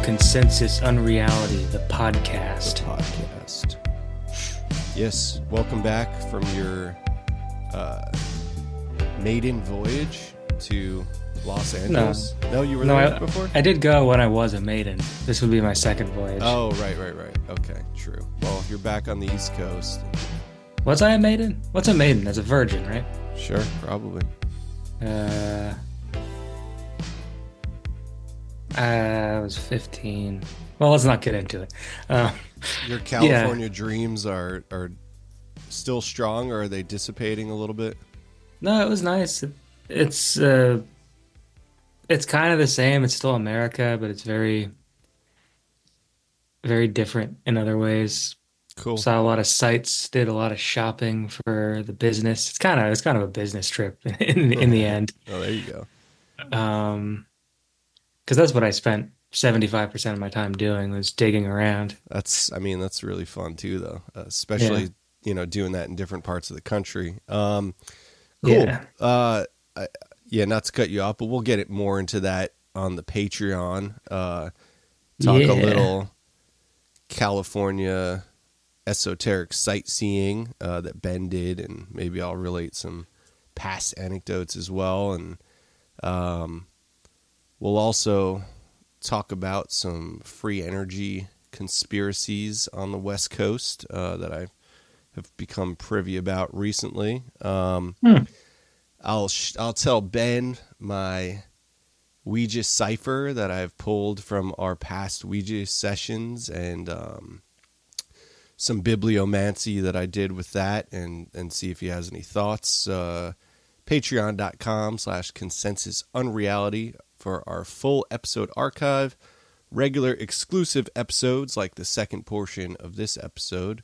Consensus Unreality, the podcast. Yes, welcome back from your maiden voyage to Los Angeles. No, you were there before? I did go when I was a maiden. This would be my second voyage. Oh, right. Okay, true. Well, you're back on the East Coast. Was I a maiden? What's a maiden? As a virgin, right? Sure, probably. I was 15. Well, let's not get into it. Your California dreams are still strong, or are they dissipating a little bit? No, it was nice. It's kind of the same. It's still America, but it's very, very different in other ways. Cool. Saw a lot of sights, did a lot of shopping for the business. It's kind of a business trip in the end. Oh, there you go. Because that's what I spent 75% of my time doing, was digging around. That's really fun too, though. Especially, doing that in different parts of the country. Cool. Yeah. Not to cut you off, but we'll get it more into that on the Patreon. Talk a little California esoteric sightseeing that Ben did, and maybe I'll relate some past anecdotes as well. And we'll also talk about some free energy conspiracies on the West Coast that I have become privy about recently. I'll tell Ben my Ouija cipher that I've pulled from our past Ouija sessions, and some bibliomancy that I did with that, and see if he has any thoughts. Patreon.com/consensusunreality for our full episode archive, regular exclusive episodes like the second portion of this episode,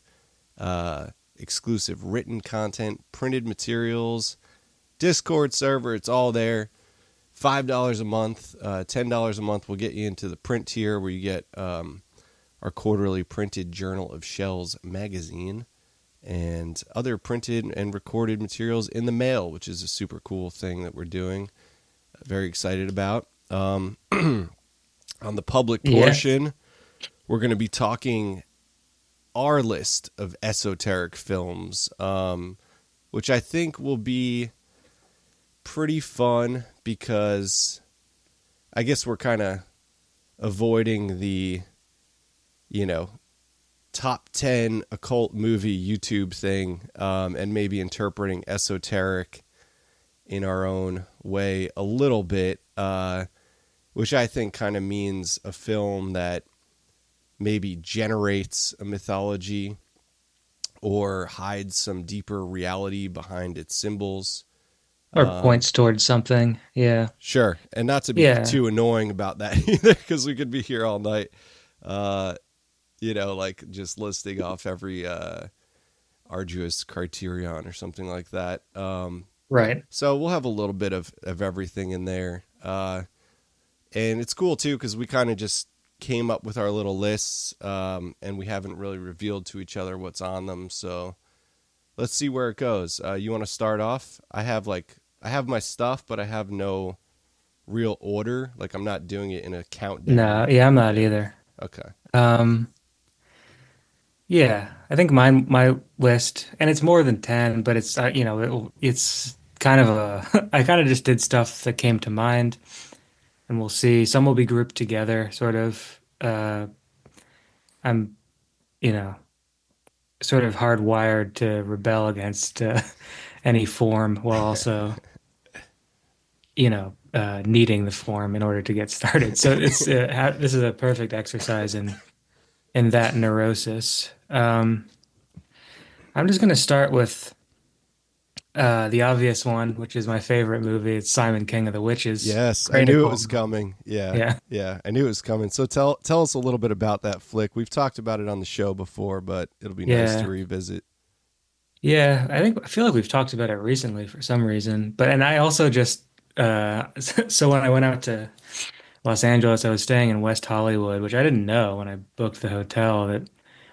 exclusive written content, printed materials, Discord server. It's all there. $5 a month, $10 a month will get you into the print tier, where you get our quarterly printed Journal of Shells magazine and other printed and recorded materials in the mail, which is a super cool thing that we're doing. Very excited about. On the public portion, we're going to be talking our list of esoteric films, which I think will be pretty fun, because I guess we're kind of avoiding the, top 10 occult movie YouTube thing, and maybe interpreting esoteric in our own way a little bit, which I think kind of means a film that maybe generates a mythology or hides some deeper reality behind its symbols. Or points towards something. Yeah. Sure. And not to be too annoying about that either, because we could be here all night, like just listing off every arduous criterion or something like that. Right. So we'll have a little bit of everything in there. And it's cool too, because we kind of just came up with our little lists, and we haven't really revealed to each other what's on them. So let's see where it goes. You want to start off? I have my stuff, but I have no real order. Like, I'm not doing it in a countdown. No, yeah, I'm not either. Okay. Yeah, I think my list, and it's more than 10, but it's it's kind of I kind of just did stuff that came to mind, and we'll see. Some will be grouped together, sort of. I'm, sort of hardwired to rebel against any form, while also, needing the form in order to get started. So it's this is a perfect exercise in that neurosis. I'm just going to start with the obvious one, which is my favorite movie. It's Simon King of the Witches. Yes, Great I knew Nicole. it was coming. Yeah, I knew it was coming. So tell us a little bit about that flick. We've talked about it on the show before, but it'll be nice to revisit. Yeah, I feel like we've talked about it recently for some reason. And I also just so when I went out to Los Angeles, I was staying in West Hollywood, which I didn't know when I booked the hotel,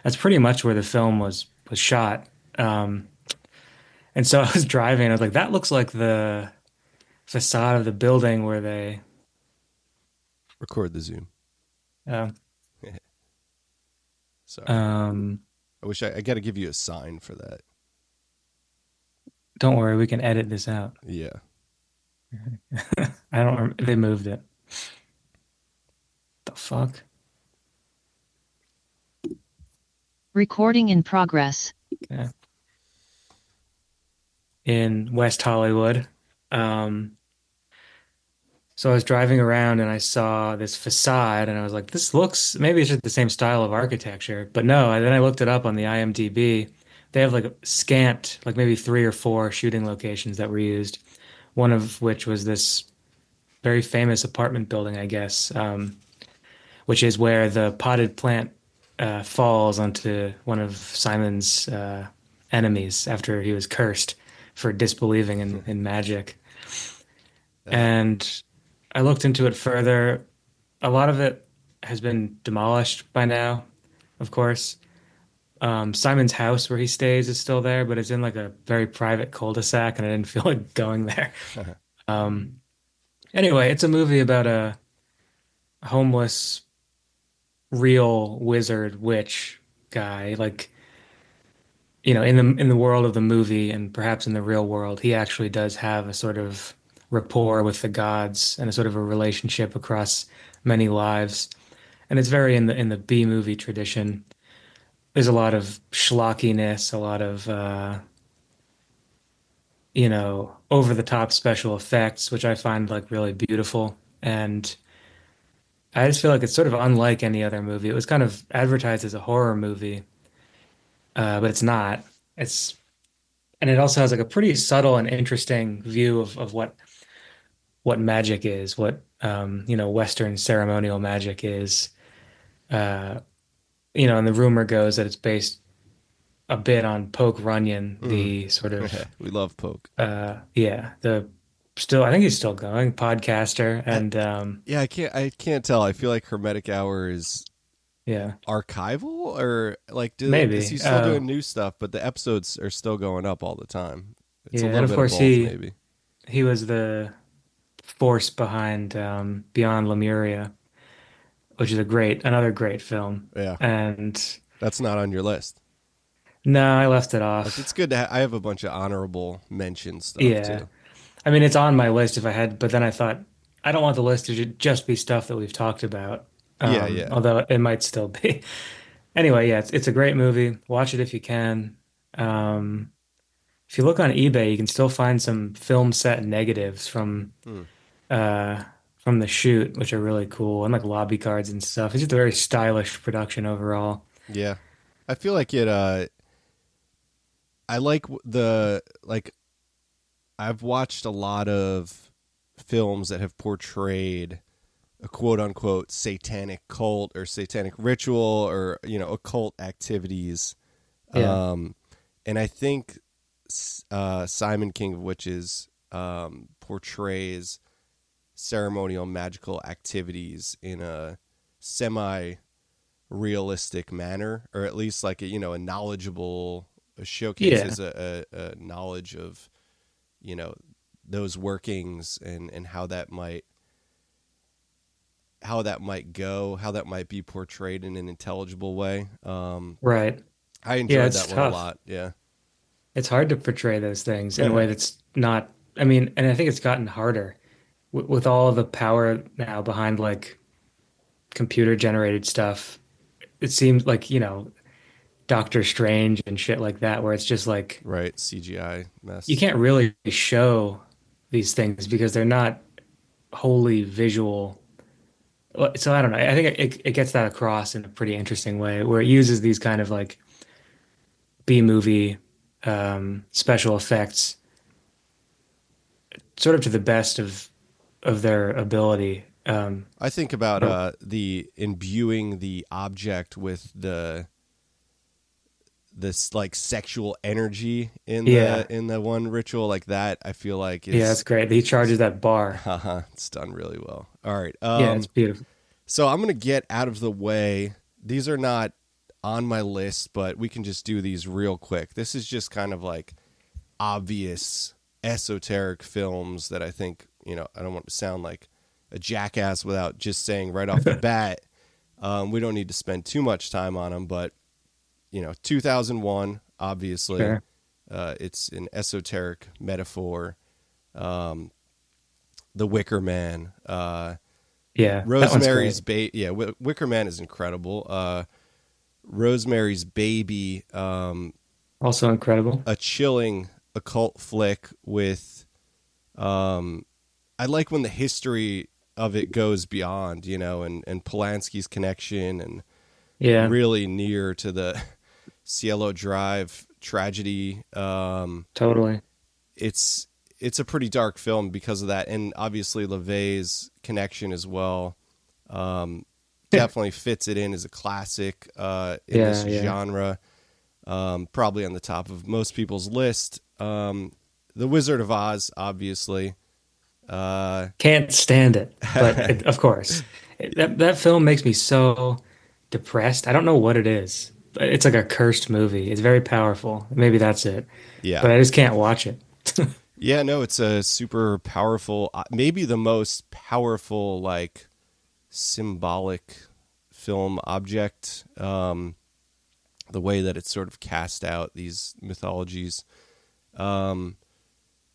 that's pretty much where the film was shot. And so I was driving, and I was like, that looks like the facade of the building where they record the Zoom. Uh, Sorry. um, I wish I got to give you a sign for that. don't worry, we can edit this out. Yeah. I don't rem they moved it. The fuck? Recording in progress. Okay. In West Hollywood. Um, so I was driving around and I saw this facade and I was like, this looks, maybe it's just the same style of architecture. But no, and then I looked it up on the IMDb. They have like scant, like maybe three or four shooting locations that were used. One of which was this very famous apartment building, I guess, which is where the potted plant falls onto one of Simon's enemies after he was cursed for disbelieving in magic. Uh, And I looked into it further. A lot of it has been demolished by now, of course. Simon's house where he stays is still there, but it's in like a very private cul-de-sac, and I didn't feel like going there. Um, anyway, it's a movie about a homeless, real wizard witch guy. Like, in the world of the movie and perhaps in the real world, he actually does have a sort of rapport with the gods and a sort of a relationship across many lives. And it's very in the B movie tradition. There's a lot of schlockiness, a lot of over the top special effects, which I find like really beautiful. And I just feel like it's sort of unlike any other movie. It was kind of advertised as a horror movie, but it's not. It's and it also has like a pretty subtle and interesting view of what magic is, what Western ceremonial magic is. Uh, and the rumor goes that it's based a bit on Poke Runyon, mm. the sort of We love Poke. the still I think he's still going podcaster I, and yeah, I can't tell. I feel like Hermetic Hour is yeah, archival, or like is maybe. he still doing new stuff, but the episodes are still going up all the time? It's a Yeah, and little of bit of course both, he maybe. he was the force behind Beyond Lemuria, which is another great film. Yeah. And That's not on your list. no, I left it It's off. good to I have a bunch of honorable mention stuff Yeah. too. I mean, it's on my list if I had, but then I thought I don't want the list to just be stuff that we've talked about. Yeah, yeah. Although it might still be. Anyway, yeah, it's a great movie. Watch it if you can. Um, if you look on eBay, you can still find some film set negatives Hmm. uh from the shoot, which are really cool, and like lobby cards and stuff. It's just a very stylish production overall. Yeah. I feel like it I like the like I've watched a lot of films that have portrayed a quote unquote satanic cult or satanic ritual or occult activities. Yeah. Um and I think Simon King of Witches portrays ceremonial magical activities in a semi realistic manner, or at least like a knowledgeable Yeah. showcases a knowledge of you know those workings and how that might be portrayed in an intelligible way. Right. I Yeah, enjoyed it's that one a tough. lot. Yeah. It's hard to portray those things in a way that's not, I mean, and I think it's gotten harder with all of the power now behind like computer generated stuff. It seems like, Doctor Strange and shit like that, where it's just like Right, CGI you mess. can't really show these things because they're not wholly visual. So I don't know. I think it gets that across in a pretty interesting way where it uses these kind of like B movie special effects sort of to the best of their ability. I think about But the imbuing the object with the this like sexual energy in the yeah, one ritual like that. I feel like yeah, that's great. He charges that bar. it's done really well. All right. Yeah, it's beautiful. So I'm gonna get out of the way. These are not on my list, but we can just do these real quick. This is just kind of like obvious esoteric films that I think, I don't want to sound like a jackass without just saying right off the bat. We don't need to spend too much time on them, but 2001, obviously, Sure. it's an esoteric metaphor. Um, the Wicker Man, Yeah, that one's Rosemary's great. Baby. Yeah, Wicker Man is incredible. Rosemary's Baby, Also incredible. a chilling occult flick with. I like when the history of it goes beyond, and Polanski's connection and Yeah, really near to the Cielo Drive tragedy. totally. It's it's a pretty dark film because of that, and obviously LaVey's connection as well. Um, Definitely fits it in as a classic in this Yeah, yeah. genre. Probably on the top of most people's list. The Wizard of Oz, obviously. Uh, Can't stand it, but of course, that film makes me so depressed. I don't know what it is. But it's like a cursed movie. It's very powerful. Maybe that's it, yeah, but I just can't watch it. yeah. No, it's a super powerful, maybe the most powerful, like symbolic film object. The way that it's sort of cast out these mythologies. Um,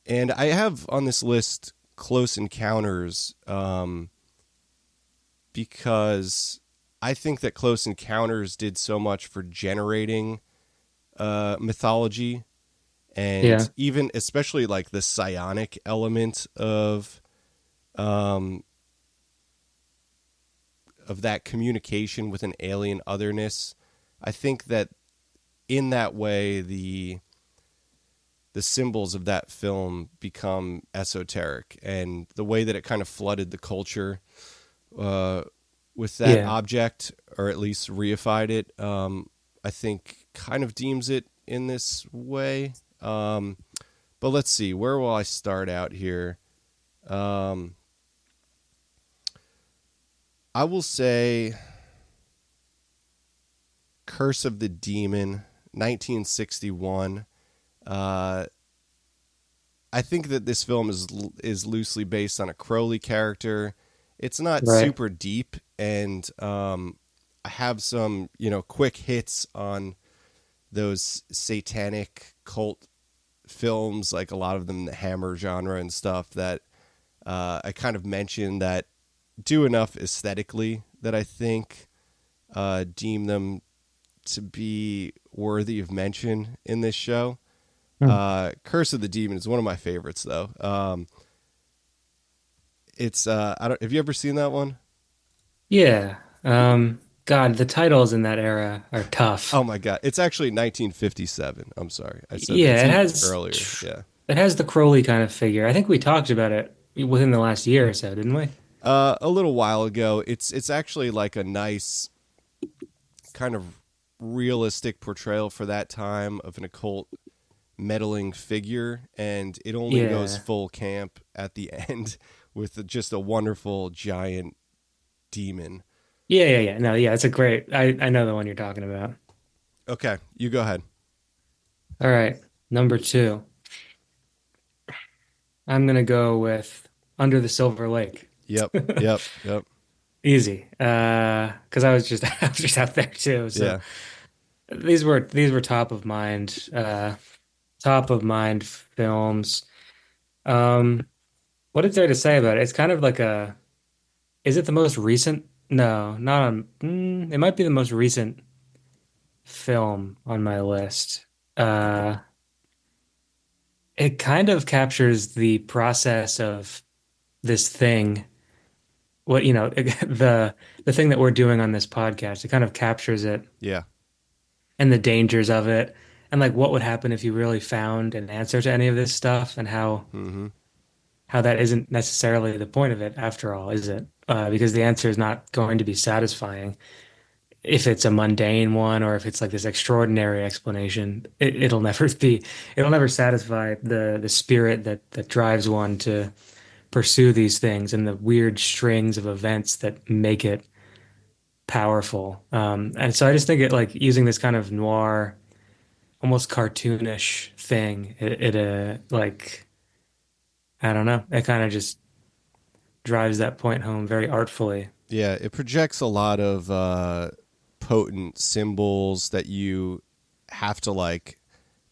and I have on this list Close Encounters, because I think that Close Encounters did so much for generating mythology, Yeah, and even especially like the psionic element um, of that communication with an alien otherness. I think that in that way the symbols of that film become esoteric, and the way that it kind of flooded the culture uh, with that yeah. object, or at least reified it, I think kind of deems it in this way. But let's see, where will I start out here? Um, I will say Curse of the Demon, 1961. Uh, I think that this film is loosely based on a Crowley character. It's not Right. super deep, and I have some quick hits on those satanic cult films, like a lot of them in the Hammer genre and stuff that I kind of mentioned that do enough aesthetically that I think deem them to be worthy of mention in this show. Hmm. Curse of the Demon is one of my favorites, though. It's I don't. Have you ever seen that one? Yeah. God, the titles in that era are tough. Oh my god, it's actually 1957. I'm sorry, I said that's Yeah, it even has earlier. Yeah, it has the Crowley kind of figure. I think we talked about it within the last year or so, didn't we? a little while ago. It's actually like a nice kind of realistic portrayal for that time of an occult meddling figure, and it only goes Yeah. full camp at the end with just a wonderful giant demon. Yeah, yeah, yeah. No, yeah, it's a great I know the one you're talking about. Okay, you go ahead. All right. Number two. I'm gonna go with Under the Silver Lake. Yep, yep, yep. Easy. 'Cause I was just I was just out there too. So Yeah, these were top of mind films. Um, what is there to say about it? It's kind of like a, is it the most recent? No, not on, it might be the most recent film on my list. Uh, it kind of captures the process of this thing. What, the thing that we're doing on this podcast. It kind of captures it yeah. and the dangers of it and like what would happen if you really found an answer to any of this stuff and Mm-hmm. how that isn't necessarily the point of it after all, is it? Because the answer is not going to be satisfying if it's a mundane one or if it's like this extraordinary explanation. It'll never be, it'll never satisfy the spirit that drives one to pursue these things and the weird strings of events that make it powerful. And so I just think it like using this kind of noir, almost cartoonish thing, like I don't know, it kind of just drives that point home very artfully. Yeah, it projects a lot of potent symbols that you have to like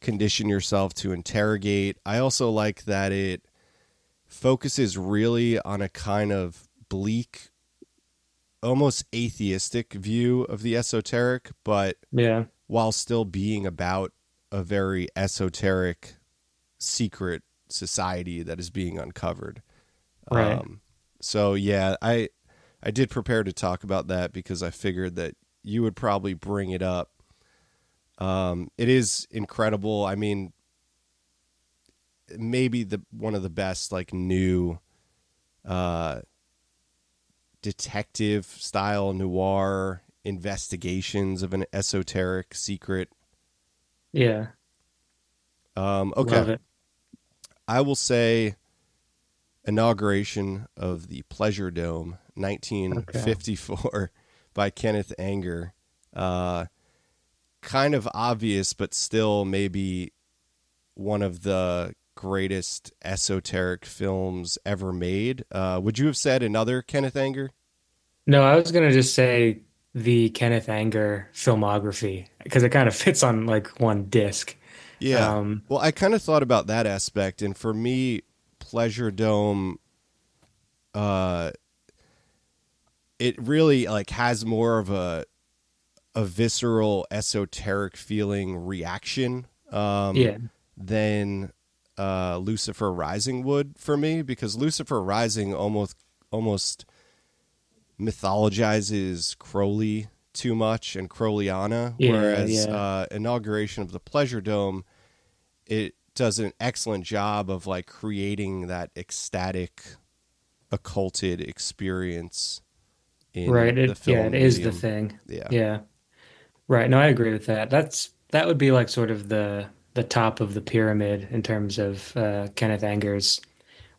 condition yourself to interrogate. I also like that it focuses really on a kind of bleak, almost atheistic view of the esoteric, but Yeah, while still being about a very esoteric secret society that is being uncovered. right. Um, so yeah, I did prepare to talk about that because I figured that you would probably bring it up. It is incredible. I mean, maybe the one of the best like new uh, detective style noir investigations of an esoteric secret. Yeah, Okay, love it. I will say inauguration of the Pleasure Dome, Okay. 1954, by Kenneth Anger. Uh, Kind of obvious, but still maybe one of the greatest esoteric films ever made. Would you have said another Kenneth Anger? No, I was gonna just say the Kenneth Anger filmography because it kind of fits on like one disc. Yeah. Um, Well, I kind of thought about that aspect, and for me, Pleasure Dome, uh, it really like has more of a visceral, esoteric feeling reaction yeah, than Lucifer Rising would for me, because Lucifer Rising almost mythologizes Crowley too much and Crowleyana, yeah, whereas yeah, Inauguration of the Pleasure Dome, it does an excellent job of like creating that ecstatic, occulted experience in right. the Yeah, it film is the medium. thing. Yeah. Yeah, right. No, I agree with that. That would be like sort of the top of the pyramid in terms of Kenneth Anger's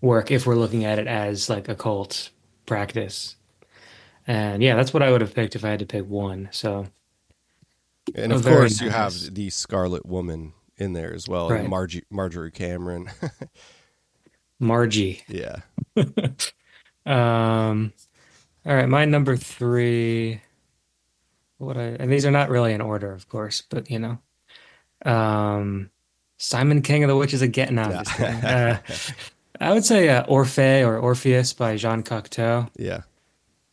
work if we're looking at it as like occult practice. And yeah, that's what I would have picked if I had to pick one. So, And oh, of very course, you nice. have the Scarlet Woman in there as well, and Right. Marjorie Cameron. Margie. Yeah. Um, all right, my number three. And these are not really in order, of course, but Simon King of the Witches again. No, I'm Yeah. just kidding. I would say Orphée or Orpheus by Jean Cocteau. Yeah.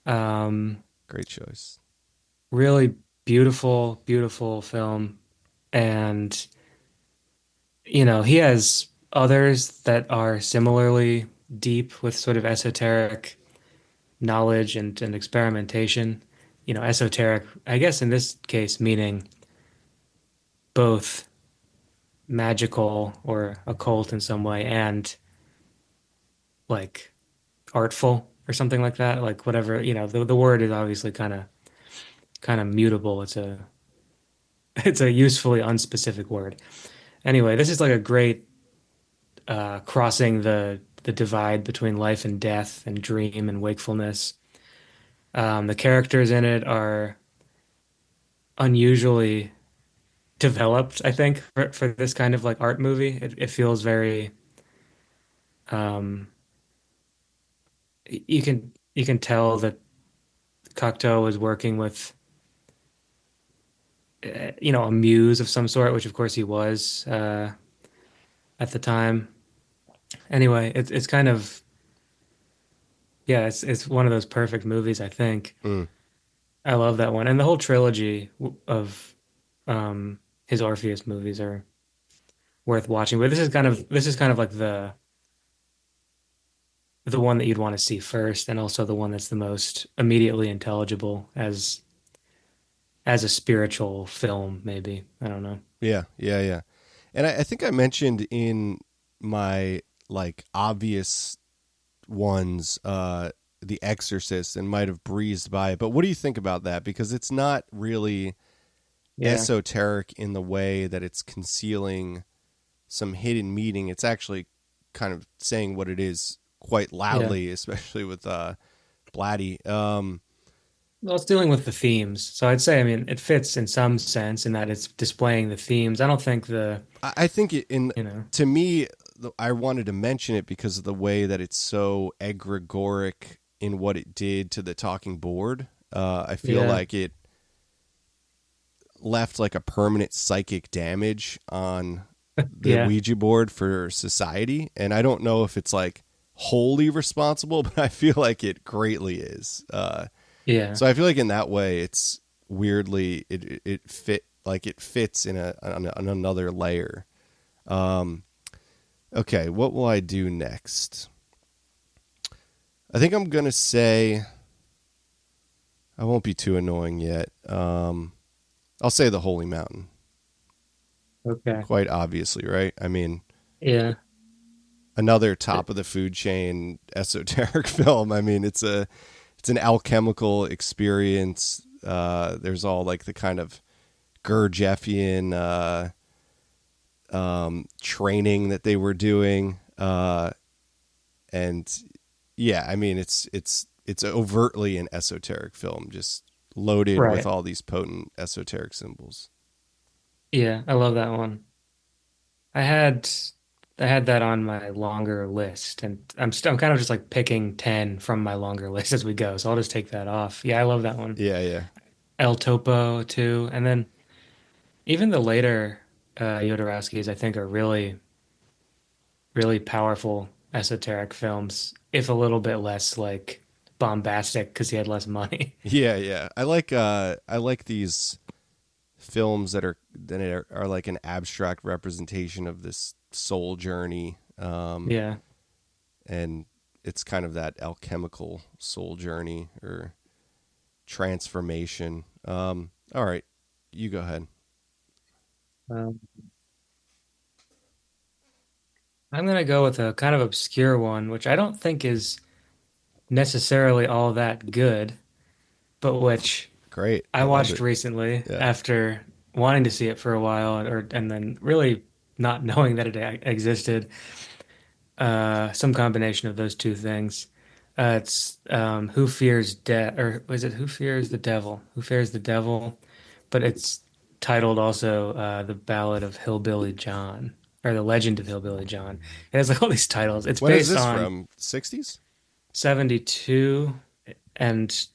Um, Great choice. really beautiful, beautiful film, and he has others that are similarly deep with sort of esoteric knowledge and experimentation. Esoteric, I guess in this case, meaning both magical or occult in some way and like artful or something like that. Like whatever, the word is obviously kind of mutable. It's a usefully unspecific word. Anyway, this is like a great crossing the divide between life and death and dream and wakefulness. The characters in it are unusually developed, I think, for this kind of like art movie. It feels very um you can tell that Cocteau was working with a muse of some sort, which of course he was at the time. Anyway, it's kind of yeah, it's one of those perfect movies, I think. Mm. I love that one. And the whole trilogy of his Orpheus movies are worth watching. But this is kind of like the one that you'd want to see first, and also the one that's the most immediately intelligible as a spiritual film, maybe. I don't know. Yeah. Yeah. Yeah. And I think I mentioned in my like obvious ones, The Exorcist, and might have breezed by it. But what do you think about that? Because it's not really Yeah. esoteric in the way that it's concealing some hidden meaning. It's actually kind of saying what it is quite Yeah. loudly, especially with Blatty. Well, it's dealing with the themes. So I'd say, I mean, it fits in some sense in that it's displaying the themes. I don't think I think in you know, to me, I wanted to mention it because of the way that it's so egregoric in what it did to the talking board. I feel Yeah. like it left like a permanent psychic damage on the Yeah. Ouija board for society. And I don't know if it's like wholly responsible, but I feel like it greatly is. Yeah. So I feel like in that way, it's weirdly it fits in on another layer. Um, okay, what will I do next? I think I'm gonna say I won't be too annoying yet. I'll say the Holy Mountain. Okay. Quite obviously, right? I mean, Yeah. another top of the food chain esoteric film. I mean, it's an alchemical experience. There's all like the kind of Gurdjieffian training that they were doing, and yeah, I mean, it's overtly an esoteric film, just loaded with Right. all these potent esoteric symbols. Yeah. I love that one. I had I had that on my longer list, and I'm kind of just like picking 10 from my longer list as we go. So I'll just take that off. Yeah, I love that one. Yeah, yeah, El Topo too, and then even the later Jodorowskis I think are really powerful esoteric films, if a little bit less like bombastic because he had less money. yeah, yeah. I like these films that are like an abstract representation of this soul journey, Yeah. and it's kind of that alchemical soul journey or transformation. All right, you go ahead. Um, I'm gonna go with a kind of obscure one, which I don't think is necessarily all that good, but which Great, I I love watched it. recently Yeah, after wanting to see it for a while, and then really not knowing that it existed. Some combination of those two things. It's Who Fears Death, or was it Who Fears the Devil? Who Fears the Devil? But it's titled also The Ballad of Hillbilly John, or The Legend of Hillbilly John. It has like all these titles. It's when is based this on from? 60s? 72, and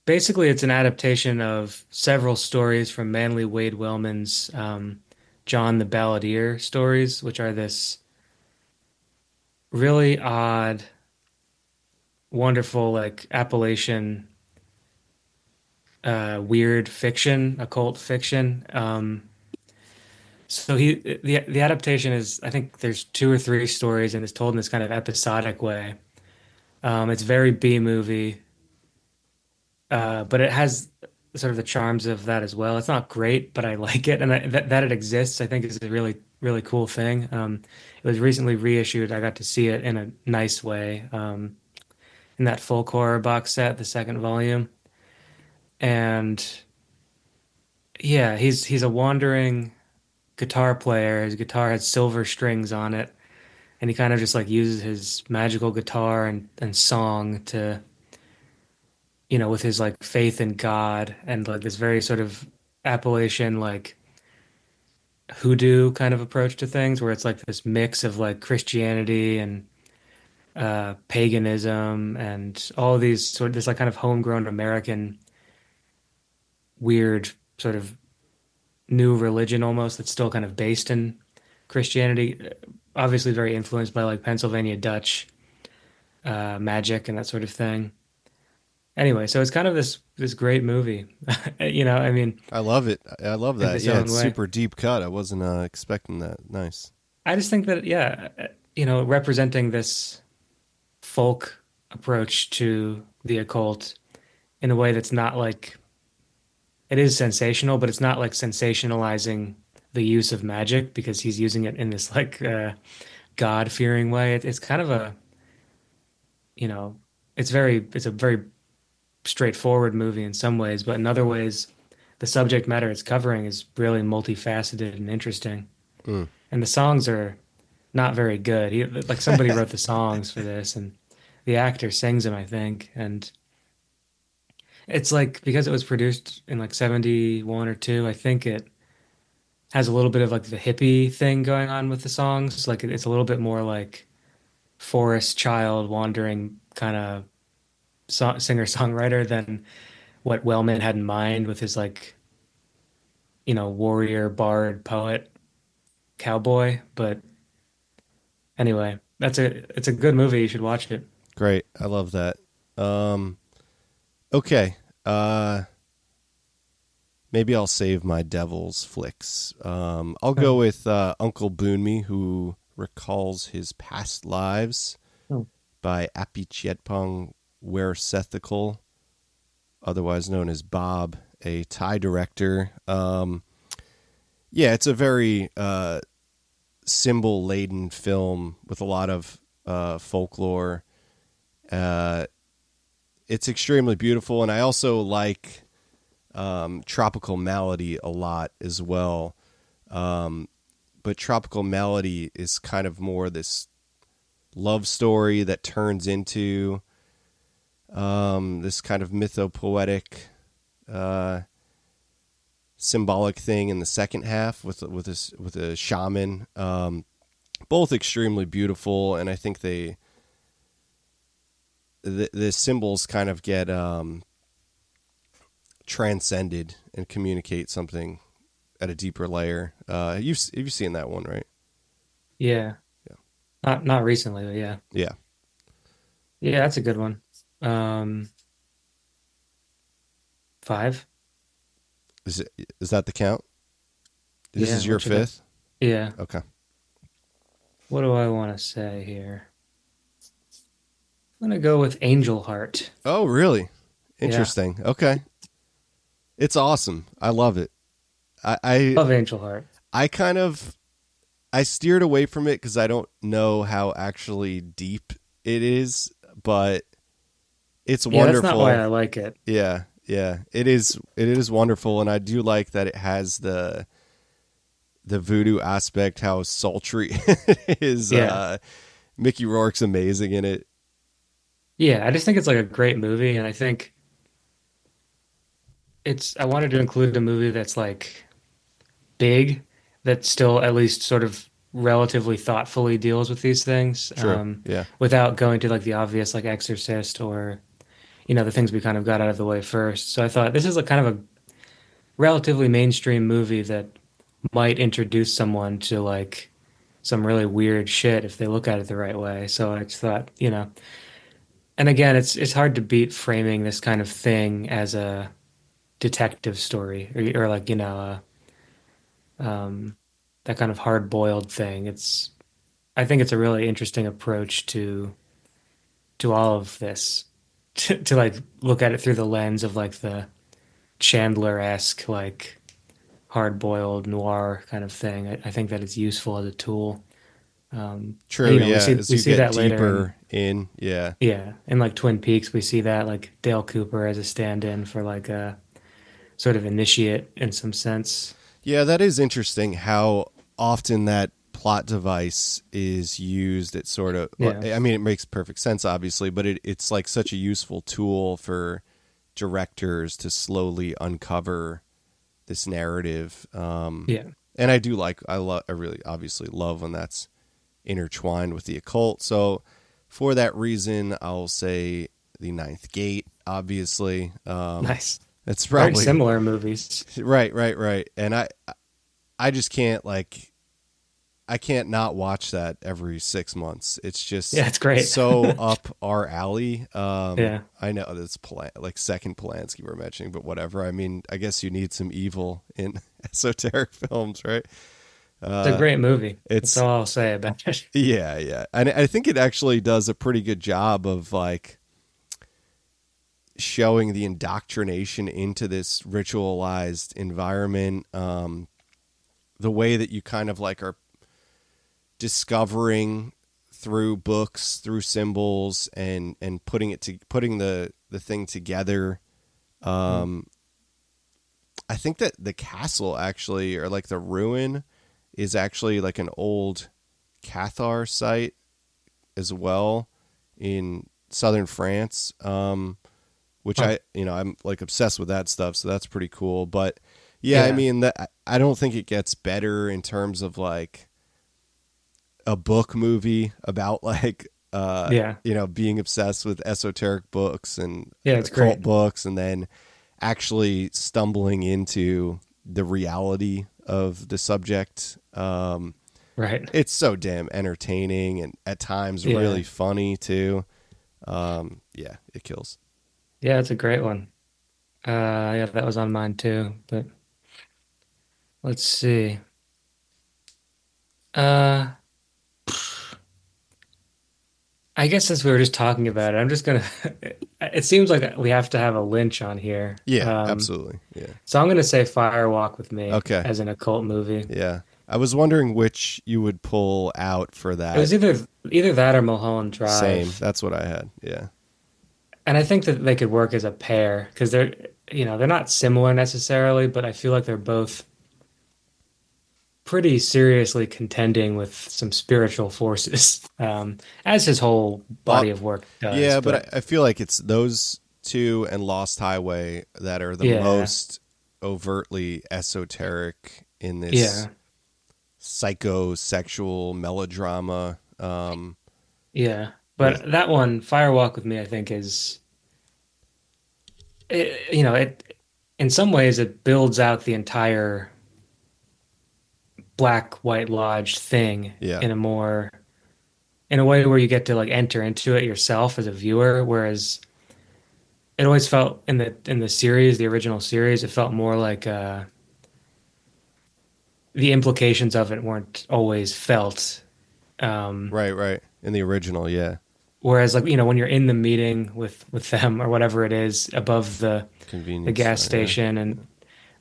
basically it's an adaptation of several stories from Manly Wade Wellman's John the Balladeer stories, which are this really odd, wonderful, like Appalachian, weird fiction, occult fiction. So the adaptation is, I think there's two or three stories, and it's told in this kind of episodic way. It's very B movie, but it has sort of the charms of that as well. It's not great, but I like it, and that it exists, I think, is a really cool thing. It was recently reissued. I got to see it in a nice way, in that full core box set, the second volume. And yeah, he's a wandering guitar player. His guitar has silver strings on it, and he kind of just like uses his magical guitar and song to, with his like faith in God and like this very sort of Appalachian like hoodoo kind of approach to things, where it's like this mix of like Christianity and paganism and all of these sort of this like kind of homegrown American weird sort of new religion almost that's still kind of based in Christianity, obviously very influenced by like Pennsylvania Dutch magic and that sort of thing. Anyway, so it's kind of this great movie, I mean, I love it. I love in that. its Yeah, own it's way. super deep cut. I wasn't expecting that. Nice. I just think that, yeah, representing this folk approach to the occult in a way that's not like it is sensational, but it's not like sensationalizing the use of magic because he's using it in this like God-fearing way. It's kind of a, you know, it's a very straightforward movie in some ways, but in other ways, the subject matter it's covering is really multifaceted and interesting. Mm. And the songs are not very good. Like somebody wrote the songs for this, and the actor sings them, I think. And it's like because it was produced in like 71 or 2, I think it has a little bit of like the hippie thing going on with the songs. Like it's a little bit more like forest child wandering kind of singer-songwriter than what Wellman had in mind with his like, warrior, bard, poet, cowboy. But anyway, it's a good movie. You should watch it. Great. I love that. Um, okay. Maybe I'll save my devil's flicks. I'll go Oh, with Uncle Boonmi, who recalls his past lives oh, by Apichatpong Weerasethakul, otherwise known as Bob, a Thai director. Yeah, it's a very symbol-laden film with a lot of folklore. Uh, it's extremely beautiful, and I also like Tropical Malady a lot as well. But Tropical Malady is kind of more this love story that turns into this kind of mythopoetic, symbolic thing in the second half with a shaman. Both extremely beautiful, and I think the symbols kind of get transcended and communicate something at a deeper layer. You've seen that one, right? yeah. Yeah. Not recently, but yeah. Yeah. Yeah, that's a good one. Um, 5. Is that the count? This Yeah, is your fifth? yeah. Okay. What do I want to say here? I'm gonna go with Angel Heart. Oh, really? Yeah, Interesting. Okay. It's awesome. I love it. I I, love Angel Heart. I kind of I steered away from it because I don't know how actually deep it is, but it's Yeah, that's not why wonderful. I like it. Yeah, yeah. It is wonderful, and I do like that it has the voodoo aspect, how sultry it is. Yeah, Mickey Rourke's amazing in it. yeah. I just think it's like a great movie, and I think I wanted to include a movie that's like big, that still at least sort of relatively thoughtfully deals with these things, True. Yeah. without going to like the obvious like Exorcist or the things we kind of got out of the way first. So I thought this is like kind of a relatively mainstream movie that might introduce someone to like some really weird shit if they look at it the right way. So I just thought, and again, it's hard to beat framing this kind of thing as a detective story or like, that kind of hard-boiled thing. I think it's a really interesting approach to all of this to like look at it through the lens of like the Chandler-esque like hard-boiled noir kind of thing. I think that it's useful as a tool. And True. we Yeah. see As we you see get that later in deeper in, yeah. in like Twin Peaks, we see that like Dale Cooper as a stand-in for like a sort of initiate in some sense. Yeah, that is interesting how often that plot device is used. It sort of, well, Yeah. I mean, it makes perfect sense, obviously, but it's like such a useful tool for directors to slowly uncover this narrative. Yeah. And I do like, I really obviously love when that's intertwined with the occult. So for that reason, I'll say the Ninth Gate, obviously. Nice. It's Very probably similar movies. right. And I just can't like I can't not watch that every 6 months. It's just Yeah, it's great. so up our alley. Yeah. I know that's like second Polanski we're mentioning, but whatever. I mean, I guess you need some evil in esoteric films, right? It's a great movie. That's It's all I'll say about it. yeah, and I think it actually does a pretty good job of like showing the indoctrination into this ritualized environment. The way that you kind of like are discovering through books, through symbols, and putting the thing together. Mm. I think that the castle actually, or like the ruin, is actually like an old Cathar site as well in southern France. Which Huh. I'm like obsessed with that stuff, so that's pretty cool. But yeah, I Yeah. mean, that I don't think it gets better in terms of like a book movie about like Yeah. being obsessed with esoteric books and Yeah, it's occult great. books, and then actually stumbling into the reality of the subject. Right. It's so damn entertaining and at times really Yeah. funny too. Yeah, it kills. Yeah, it's a great one. Yeah, that was on mine too. But let's see. Uh, I guess since we were just talking about it, I'm just gonna. It seems like we have to have a Lynch on here. Yeah, absolutely. Yeah. So I'm gonna say Fire Walk with Me Okay. as an occult movie. Yeah. I was wondering which you would pull out for It that. was either that or Mulholland Same. Drive, That's what I had. Yeah. and I think that they could work as a pair because they're not similar necessarily, but I feel like they're both pretty seriously contending with some spiritual forces, as his whole Uh, body of work does. yeah, but But I feel like it's those two and Lost Highway that are the yeah, most overtly esoteric in this yeah, psychosexual melodrama. yeah. With But that one, Fire Walk with Me, I think it in some ways it builds out the entire Black White Lodge thing yeah, in a way where you get to like enter into it yourself as a viewer, whereas it always felt in the series, the original series, it felt more like the implications of it weren't always felt. Um, right. In the original, yeah, Whereas like, when you're in the meeting with them or whatever it is above the convenience gas store, yeah. station and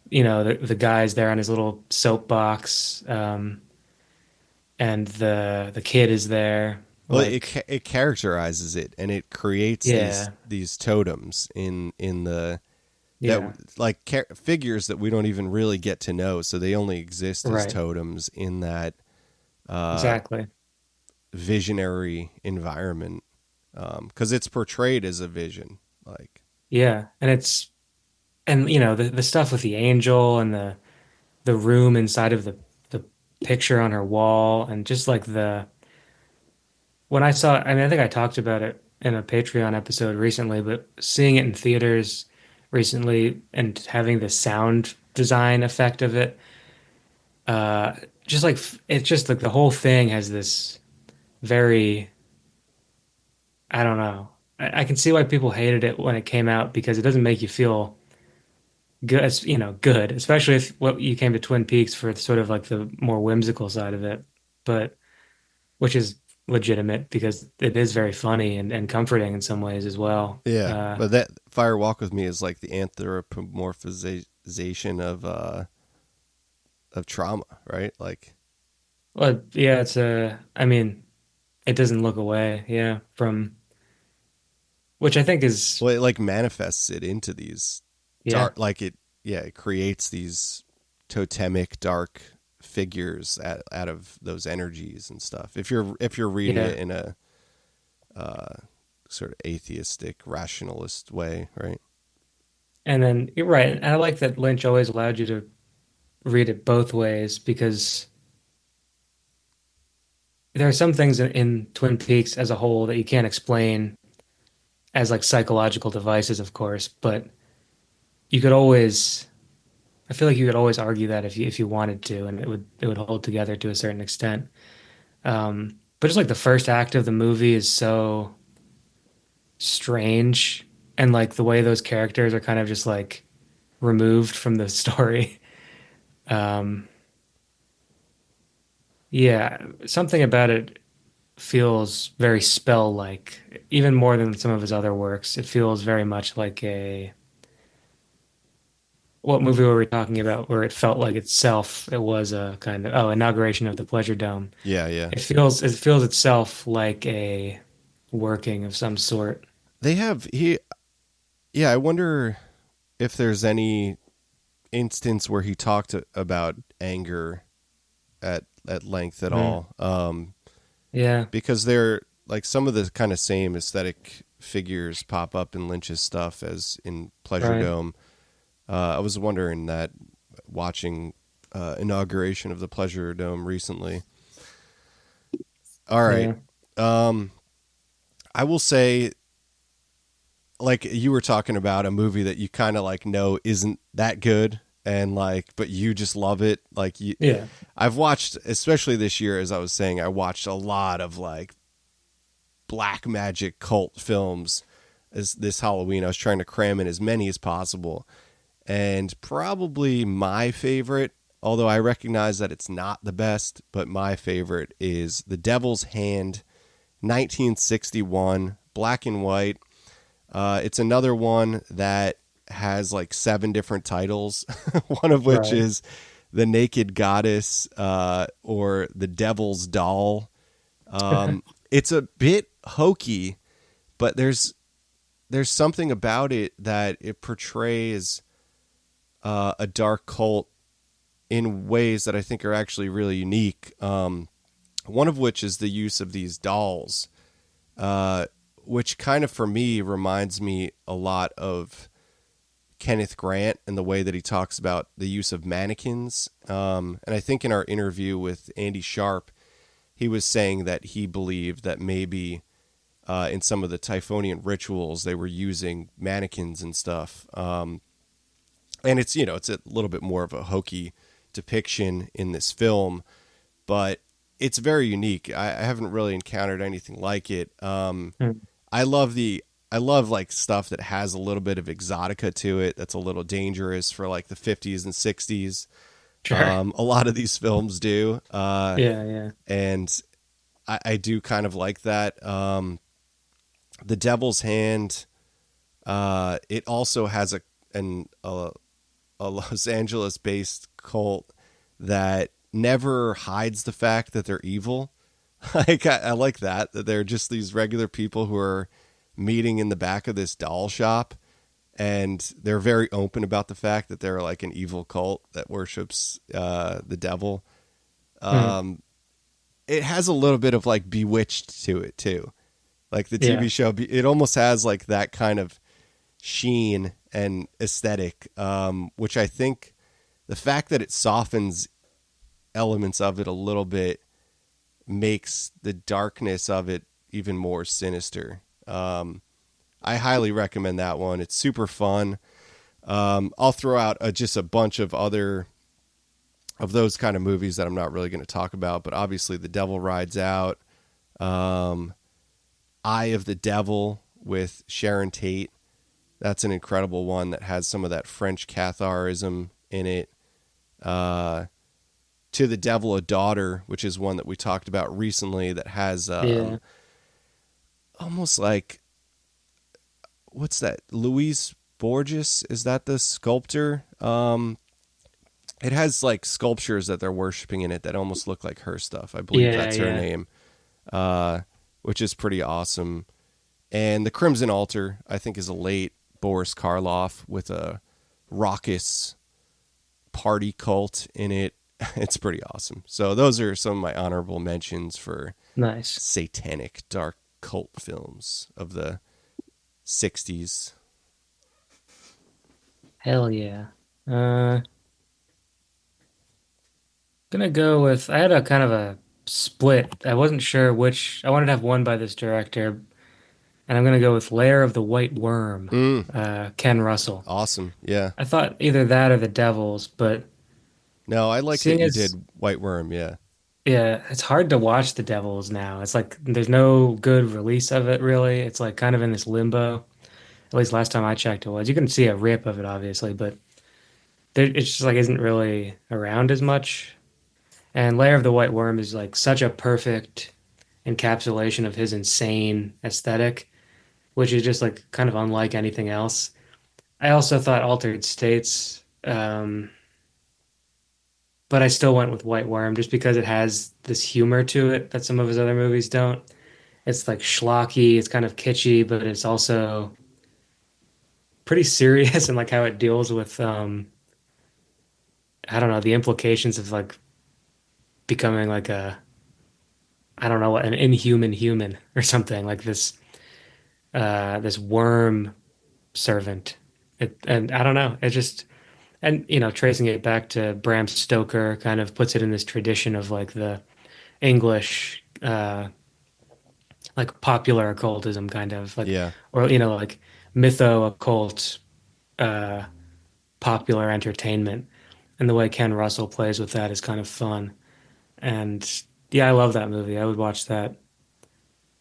the guy's there on his little soapbox, and the kid is there Well, like it characterizes it and it creates yeah, these totems in the that yeah, like figures that we don't even really get to know, so they only exist as right, totems in that uh, exactly, visionary environment, because it's portrayed as a vision. Like, yeah. And the stuff with the angel and the room inside of the picture on her wall and just like the when I saw, I mean, I think I talked about it in a Patreon episode recently, but seeing it in theaters recently and having the sound design effect of it, uh, just like it's just like the whole thing has this very, I don't know. I can see why people hated it when it came out because it doesn't make you feel good, good, especially if what you came to Twin Peaks for sort of like the more whimsical side of it, but which is legitimate because it is very funny and comforting in some ways as well. yeah, but that Fire Walk with Me is like the anthropomorphization of trauma, right? Like, Well, yeah, I mean, it doesn't look away, yeah, from which I think is, well, it like manifests it into these yeah, dark, like it creates these totemic dark figures out of those energies and stuff. If you're reading yeah. it in a uh, sort of atheistic rationalist way, right? And then you're right. And I like that Lynch always allowed you to read it both ways because there are some things in Twin Peaks as a whole that you can't explain as like psychological devices, of course, but you could always I feel like you could always argue that if you wanted to, and it would hold together to a certain extent. But just like the first act of the movie is so strange, and like the way those characters are kind of just like removed from the story. Um, yeah, something about it feels very spell-like, even more than some of his other works. It feels very much like what movie were we talking about where it felt like itself it was a kind of inauguration of the Pleasure Dome. Yeah. It feels itself like a working of some sort. They have he. Yeah, I wonder if there's any instance where he talked about anger at length at Mm. all. Yeah, Because they're like some of the kind of same aesthetic figures pop up in Lynch's stuff as in Pleasure right. Dome. I was wondering that watching inauguration of the Pleasure Dome recently. All right. Yeah. Um, I will say, like you were talking about a movie that you kind of like know isn't that good, and like, but you just love it. Like you, Yeah. I've watched, especially this year, as I was saying, I watched a lot of like black magic cult films as this Halloween. I was trying to cram in as many as possible. And probably my favorite, although I recognize that it's not the best, but my favorite is The Devil's Hand, 1961, black and white. It's another one that has like 7 different titles, one of which Right. is The Naked Goddess or The Devil's Doll. It's a bit hokey, but there's something about it that it portrays a dark cult in ways that I think are actually really unique. One of which is the use of these dolls, which kind of for me reminds me a lot of Kenneth Grant and the way that he talks about the use of mannequins. And I think in our interview with Andy Sharp, he was saying that he believed that maybe in some of the Typhonian rituals they were using mannequins and stuff. And it's, you know, it's a little bit more of a hokey depiction in this film, but it's very unique. I haven't really encountered anything like it. Hmm. I love the I love like stuff that has a little bit of exotica to it. That's a little dangerous for like the 50s and 60s. Sure. A lot of these films do, Yeah, yeah. and I do kind of like that. The Devil's Hand. It also has a Los Angeles based cult that never hides the fact that they're evil. Like I like that they're just these regular people who are meeting in the back of this doll shop, and they're very open about the fact that they're like an evil cult that worships the devil. Hmm. Um, it has a little bit of like Bewitched to it too, like the Yeah. TV show. It almost has like that kind of sheen and aesthetic, which I think the fact that it softens elements of it a little bit makes the darkness of it even more sinister. I highly recommend that one. It's super fun. I'll throw out just a bunch of other of those kind of movies that I'm not really going to talk about, but obviously The Devil Rides Out, um, Eye of the Devil with Sharon Tate. That's an incredible one that has some of that French Catharism in it. To the Devil a Daughter, which is one that we talked about recently that has Yeah. almost like, what's that? Luis Borges, is that the sculptor? It has like sculptures that they're worshiping in it that almost look like her stuff. I believe Yeah, that's her yeah. name, which is pretty awesome. And the Crimson Altar, I think, is a late Boris Karloff with a raucous party cult in it. It's pretty awesome. So those are some of my honorable mentions for Nice. satanic dark cult films of the 60s. Hell yeah. Uh, Gonna go with I had a kind of a split. I wasn't sure which I wanted to have one by this director, and I'm gonna go with Lair of the White Worm, Mm, Ken Russell. awesome. Yeah. I thought either that or The Devils, but No, I like that seeing you as did White Worm. Yeah. yeah, it's hard to watch The Devils now. It's like there's no good release of it really. It's like kind of in this limbo. At least last time I checked it was. You can see a rip of it obviously, but it's just like isn't really around as much. And Lair of the White Worm is like such a perfect encapsulation of his insane aesthetic, which is just like kind of unlike anything else. I also thought Altered States, but I still went with White Worm just because it has this humor to it that some of his other movies don't. It's like schlocky, it's kind of kitschy, but it's also pretty serious and like how it deals with I don't know, the implications of like becoming like a I don't know, an inhuman human or something like this worm servant. And I don't know, it just and you know, tracing it back to Bram Stoker kind of puts it in this tradition of like the English like popular occultism kind of like, Yeah. or like mytho occult, uh, popular entertainment, and the way Ken Russell plays with that is kind of fun. And yeah, I love that movie. I would watch that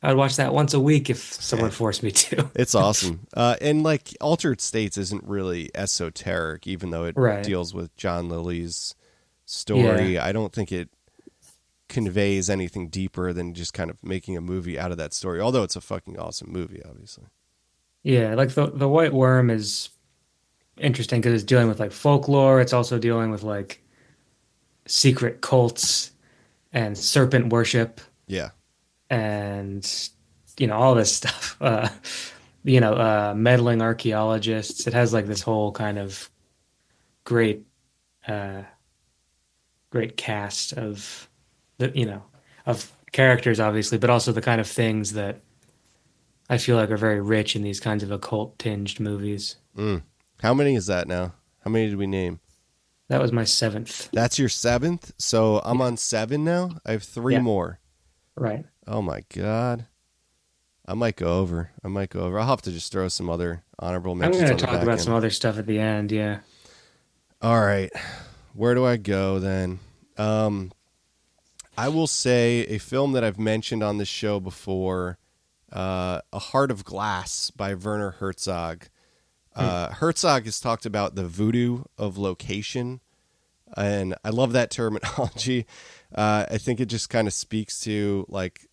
once a week if someone forced me to. It's awesome. And like Altered States isn't really esoteric, even though it Right. deals with John Lilly's Yeah. story. I don't think it conveys anything deeper than just kind of making a movie out of that story, although it's a fucking awesome movie, obviously. Yeah, like the White Worm is interesting because it's dealing with like folklore. It's also dealing with like secret cults and serpent worship Yeah. and all this stuff. Meddling archaeologists. It has like this whole kind of great uh great cast of of characters obviously, but also the kind of things that I feel like are very rich in these kinds of occult tinged movies. Mm. How many is that now? How many did we name? That was my seventh. That's your seventh? So I'm Yeah. on seven now? I have three Yeah. more. Right. Oh my God. I might go over. I might go over. I'll have to just throw some other honorable I'm mentions going on to the talk back about end. some other stuff at the end. Yeah. All right. Where do I go then? Um, I will say a film that I've mentioned on this show before, A Heart of Glass by Werner Herzog. Hmm. Herzog has talked about the voodoo of location, and I love that terminology. I think it just kind of speaks to like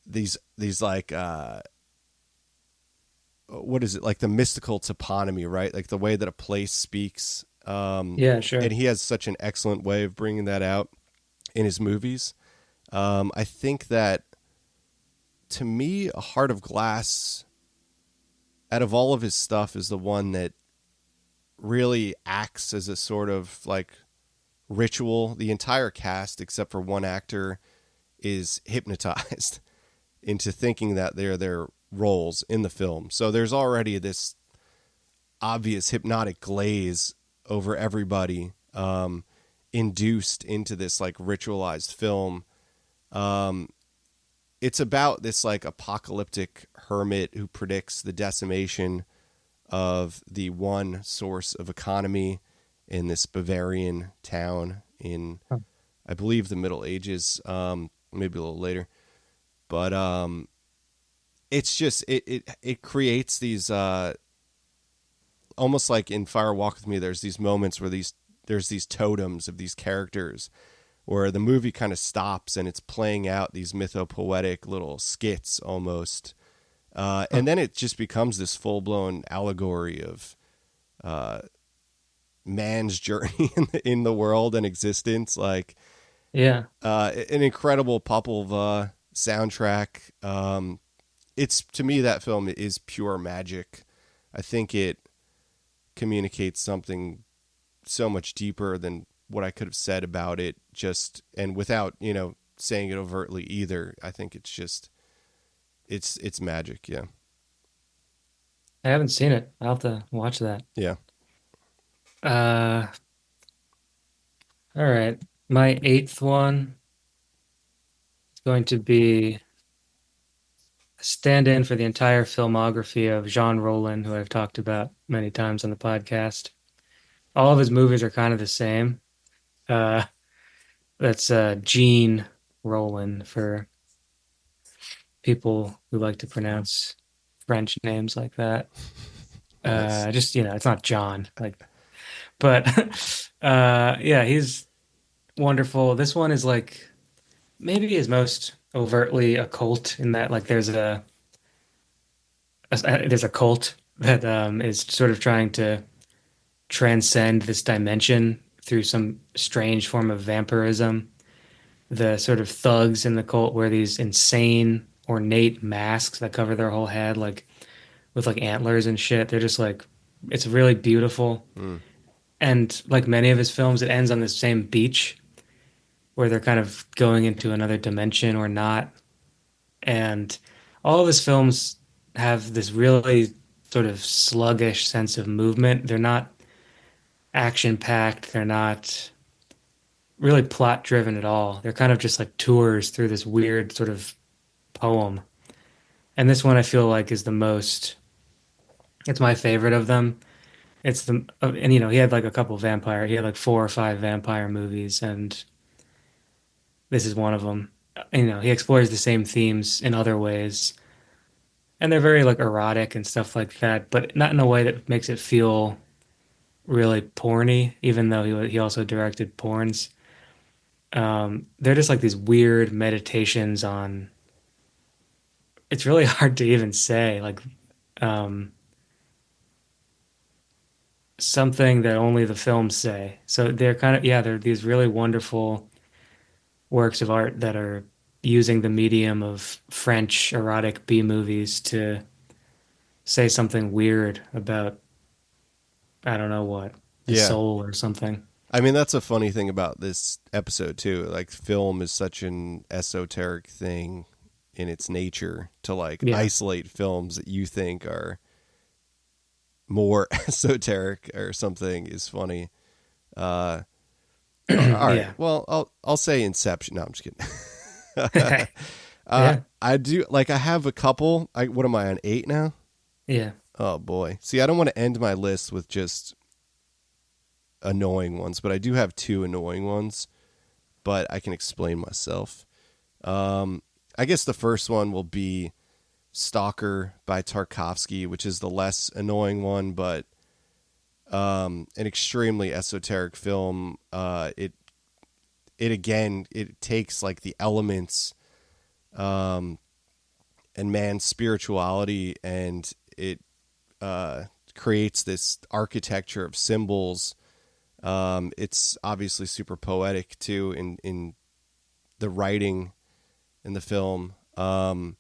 these like what is it, like the mystical toponymy, right? Like the way that a place speaks. Yeah, And sure. he has such an excellent way of bringing that out in his movies. I think that to me, A Heart of Glass, out of all of his stuff, is the one that really acts as a sort of like ritual. The entire cast, except for one actor, is hypnotized into thinking that they're their roles in the film. So there's already this obvious hypnotic glaze over everybody, induced into this like ritualized film. Um, it's about this like apocalyptic hermit who predicts the decimation of the one source of economy in this Bavarian town in, Huh. I believe, the Middle Ages, maybe a little later. But it's just it creates these almost like in Fire Walk with Me. There's these moments where there's these totems of these characters where the movie kind of stops and it's playing out these mythopoetic little skits almost. Huh. And then it just becomes this full blown allegory of uh, man's journey in the world and existence. Like Yeah. an incredible Popova soundtrack. It's to me that film is pure magic. I think it communicates something so much deeper than what I could have said about it, just and without saying it overtly either. I think it's just it's magic. Yeah, I haven't seen it. I'll have to watch that. yeah. Uh, all right. My eighth one is going to be a stand-in for the entire filmography of Jean Rollin, who I've talked about many times on the podcast. All of his movies are kind of the same. Uh, that's Gene Rollin for people who like to pronounce French names like that. Nice. Just it's not John, like, but yeah, he's wonderful. This one is like maybe his most overtly occult in that like there's a cult that is sort of trying to transcend this dimension through some strange form of vampirism. The sort of thugs in the cult wear these insane ornate masks that cover their whole head, like with like antlers and shit. They're just like it's really beautiful. Mm. And like many of his films, it ends on the same beach where they're kind of going into another dimension or not. And all of his films have this really sort of sluggish sense of movement. They're not action packed. They're not really plot driven at all. They're kind of just like tours through this weird sort of poem. And this one I feel like is the most, it's my favorite of them. It's the, and he had like a couple vampire, he had like four or five vampire movies, and this is one of them. He explores the same themes in other ways, and they're very like erotic and stuff like that, but not in a way that makes it feel really porny, even though he also directed porns. They're just like these weird meditations on, it's really hard to even say, like um, something that only the films say. So they're kind of, yeah, they're these really wonderful works of art that are using the medium of French erotic B movies to say something weird about, I don't know what, the Yeah. soul or something. I mean, that's a funny thing about this episode too. Like, film is such an esoteric thing in its nature to like Yeah. isolate films that you think are more esoteric or something is funny. Uh, all right. Yeah. Well, I'll say Inception. No, I'm just kidding. Yeah. I do like. I have a couple. What am I on 8 now? Yeah. Oh boy. See, I don't want to end my list with just annoying ones, but I do have two annoying ones. But I can explain myself. I guess the first one will be Stalker by Tarkovsky, which is the less annoying one, but an extremely esoteric film. It again, it takes like the elements and man's spirituality, and it creates this architecture of symbols. It's obviously super poetic too in the writing in the film. And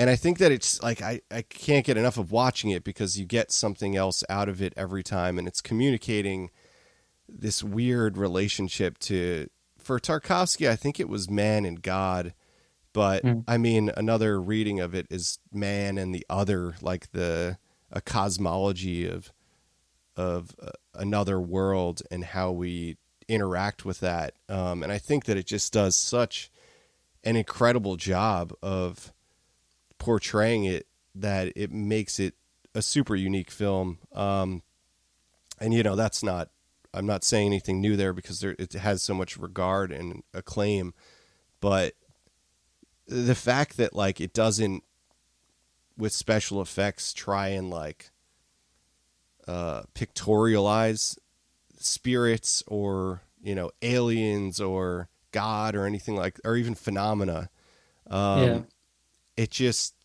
I think that it's like I can't get enough of watching it because you get something else out of it every time, and it's communicating this weird relationship to, for Tarkovsky, I think it was man and God, but Mm. I mean another reading of it is man and the other, like a cosmology of another world and how we interact with that. And I think that it just does such an incredible job of portraying it that it makes it a super unique film. And that's not, I'm not saying anything new there because it has so much regard and acclaim, but the fact that like it doesn't with special effects try and like pictorialize spirits or aliens or God or anything like, or even phenomena. Yeah. It just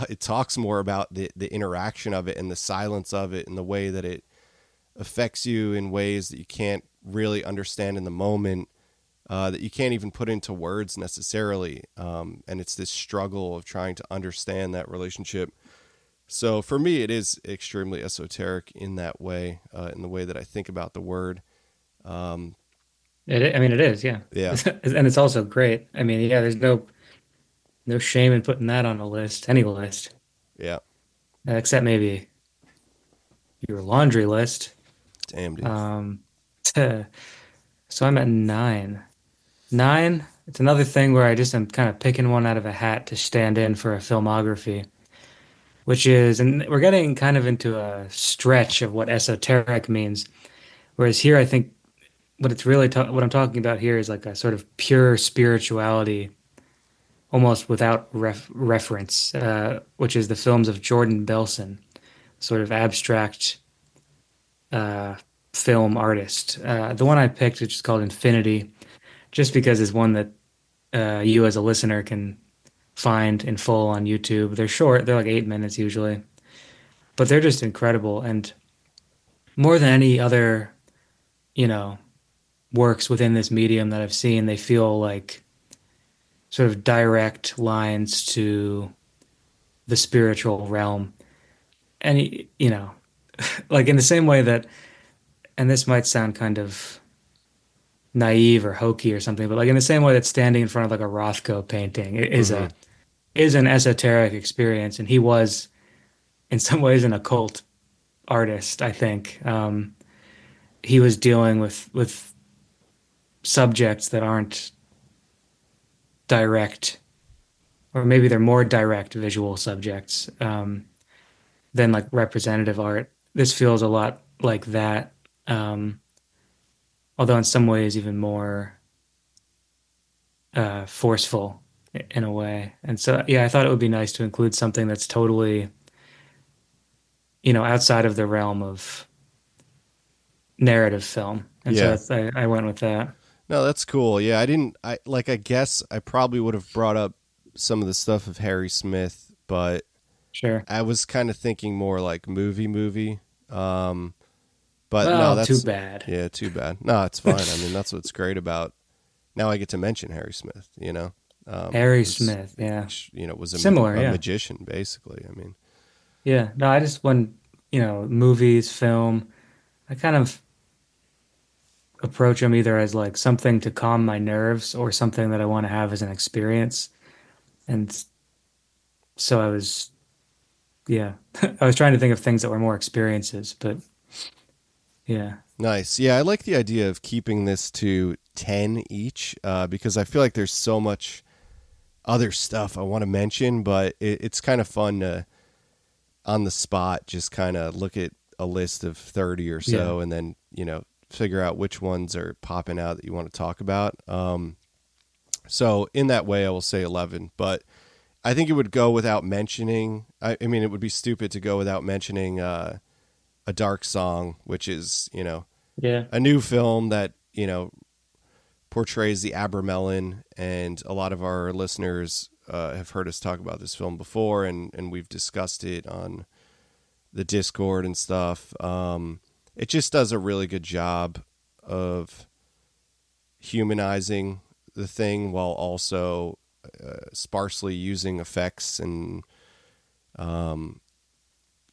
it talks more about the interaction of it and the silence of it and the way that it affects you in ways that you can't really understand in the moment, that you can't even put into words necessarily. And it's this struggle of trying to understand that relationship. So for me, it is extremely esoteric in that way, in the way that I think about the word. I mean, it is, yeah. Yeah, And it's also great. I mean, yeah, there's no shame in putting that on a list, any list, yeah. except maybe your laundry list. Damn, dude. Um, so I'm at nine. Nine, it's another thing where I just am kind of picking one out of a hat to stand in for a filmography, which is, and we're getting kind of into a stretch of what esoteric means. Whereas here, I think what I'm talking about here is like a sort of pure spirituality, almost without reference, which is the films of Jordan Belson, sort of abstract uh, film artist. The one I picked, which is called Infinity, just because it's one that you as a listener can find in full on YouTube. They're short, they're like 8 minutes usually, but they're just incredible. And more than any other, you know, works within this medium that I've seen, they feel like sort of direct lines to the spiritual realm. And, like in the same way that, and this might sound kind of naive or hokey or something, but like in the same way that standing in front of like a Rothko painting Mm-hmm. is an esoteric experience, and he was in some ways an occult artist, I think. He was dealing with subjects that aren't direct or maybe they're more direct visual subjects than like representative art. This feels a lot like that, um, although in some ways even more forceful in a way. And so, yeah, I thought it would be nice to include something that's totally, outside of the realm of narrative film. And so Yeah. I went with that. No, that's cool. Yeah, I didn't. I guess I probably would have brought up some of the stuff of Harry Smith, but Sure. I was kind of thinking more like movie. Um, but no, Well, too that's bad. yeah, too bad. No, it's fine. I mean, that's what's great about now. I get to mention Harry Smith. Harry Who's Smith, yeah. was Similar, a yeah. magician basically. I mean, Yeah. No, I just when, movies, film, I kind of approach them either as like something to calm my nerves or something that I want to have as an experience. And so yeah, I was trying to think of things that were more experiences, but yeah, nice. Yeah, I like the idea of keeping this to 10 each because I feel like there's so much other stuff I want to mention, but it's kind of fun to on the spot just kind of look at a list of 30 or yeah. so and then, figure out which ones are popping out that you want to talk about. So in that way, I will say 11, but I think it would go without mentioning. I mean, it would be stupid to go without mentioning A Dark Song, which is, Yeah. a new film that, portrays the Abramelin, and a lot of our listeners have heard us talk about this film before, and we've discussed it on the Discord and stuff. It just does a really good job of humanizing the thing while also sparsely using effects and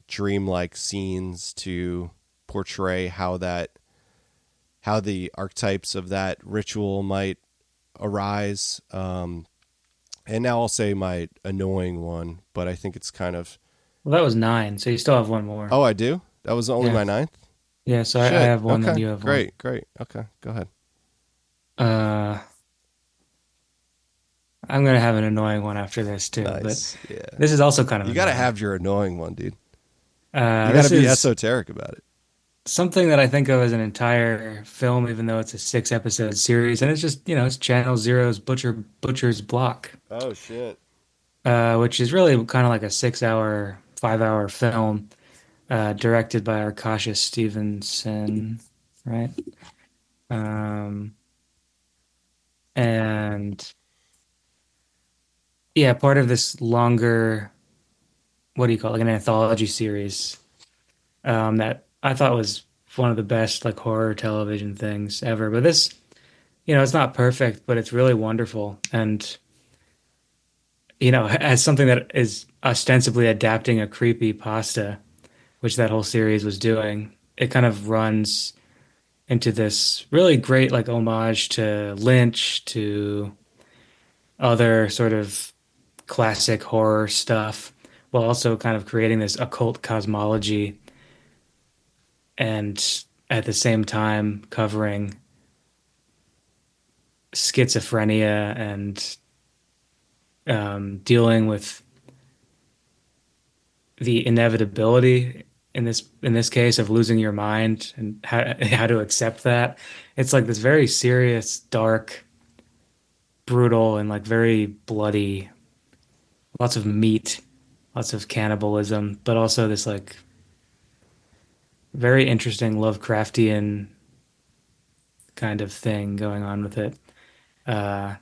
dreamlike scenes to portray how the archetypes of that ritual might arise. And now I'll say my annoying one, but I think it's kind of. Well, that was nine, so you still have one more. Oh, I do. That was only Yeah. my ninth. Yeah, so I Shit. have one, then Okay. you have one. Great. Great. Okay. Go ahead. Uh, I'm gonna have an annoying one after this too, but Nice. Yeah. this is also kind of You got to annoying. have your annoying one, dude. You got to This be is esoteric about it. something that I think of as an entire film, even though it's a 6 episode series, and it's just, it's Channel Zero's Butcher's Block, Oh shit. which is really kind of like a 6 hour, 5 hour film, directed by Arkasha Stevenson, right? Um, and yeah, part of this longer, what do you call it, like an anthology series, that I thought was one of the best like horror television things ever. But this, it's not perfect, but it's really wonderful. And, as something that is ostensibly adapting a creepy pasta, which that whole series was doing, it kind of runs into this really great like homage to Lynch, to other sort of classic horror stuff, while also kind of creating this occult cosmology and at the same time covering schizophrenia and dealing with the inevitability in this case of losing your mind and how to accept that. It's like this very serious, dark, brutal, and like very bloody, lots of meat, lots of cannibalism, but also this like very interesting Lovecraftian kind of thing going on with it. Uh,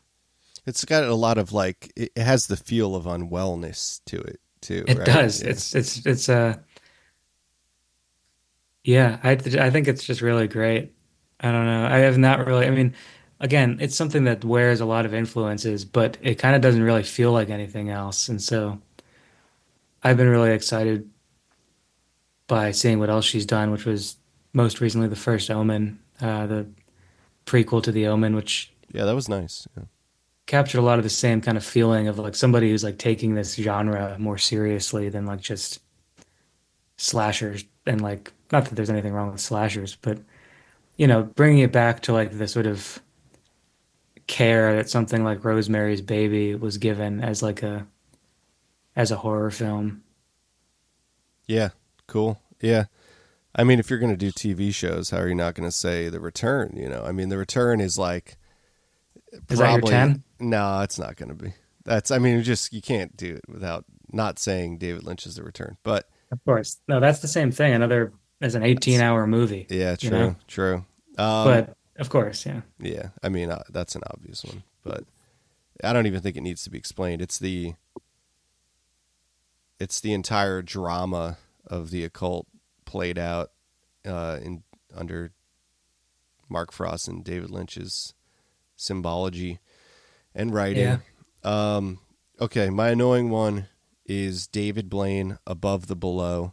It's got a lot of like it has the feel of unwellness to it too, it right? does. Yeah. It's yeah, I think it's just really great. I don't know. I have not really, I mean, again, it's something that wears a lot of influences, but it kind of doesn't really feel like anything else. And so I've been really excited by seeing what else she's done, which was most recently The First Omen, the prequel to The Omen, which Yeah, that was nice. Yeah. captured a lot of the same kind of feeling of like somebody who's like taking this genre more seriously than like just slashers. And like, not that there's anything wrong with slashers, but bringing it back to like the sort of care that something like Rosemary's Baby was given as like a horror film. Yeah, cool. Yeah. I mean, if you're going to do TV shows, how are you not going to say The Return? I mean, The Return is like Is that your probably, 10? no, it's not going to be. I mean, you can't do it without not saying David Lynch's The Return. But Of course. No, that's the same thing. Another as an that's, 18-hour movie, yeah, you know? true, true. Um, But of course, yeah. yeah, I mean, that's an obvious one, but I don't even think it needs to be explained. It's the entire drama of the occult played out in under Mark Frost and David Lynch's symbology and Yeah. writing. Um, okay, my annoying one is David Blaine, Above the Below,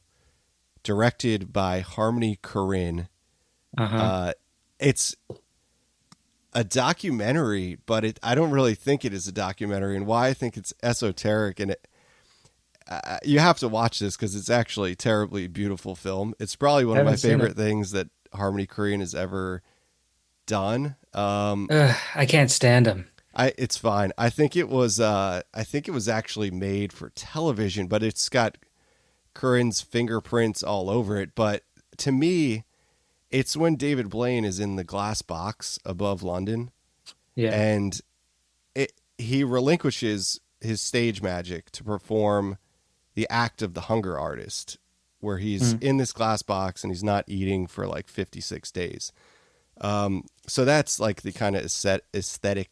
directed by Harmony Korine. Uh-huh. Uh, it's a documentary, but I don't really think it is a documentary, and why I think it's esoteric. And you have to watch this because it's actually a terribly beautiful film. It's probably one I of my haven't seen it. favorite things that Harmony Korine has ever done. I can't stand him. It's fine. I think it was actually made for television, but it's got Curran's fingerprints all over it. But to me, it's when David Blaine is in the glass box above London, Yeah. and he relinquishes his stage magic to perform the act of the hunger artist, where he's Mm. in this glass box and he's not eating for like 56 days. So that's like the kind of aesthetic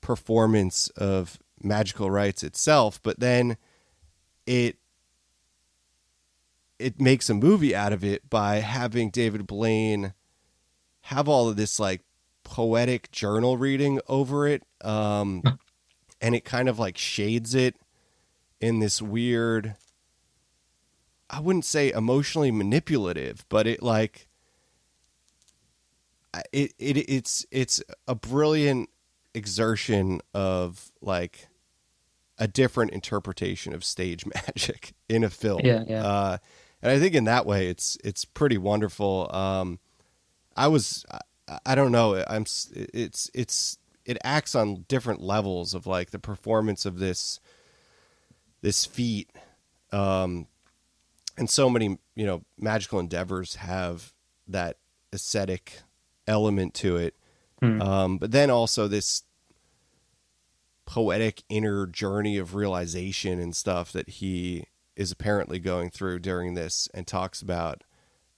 performance of magical rites itself, but then it it makes a movie out of it by having David Blaine have all of this like poetic journal reading over it, and it kind of like shades it in this weird, I wouldn't say emotionally manipulative, but it's a brilliant exertion of like a different interpretation of stage magic in a film. Yeah, yeah. And I think in that way it's pretty wonderful. I was I don't know, it acts on different levels of like the performance of this feat, and so many magical endeavors have that ascetic element to it, Hmm. but then also this poetic inner journey of realization and stuff that he is apparently going through during this and talks about.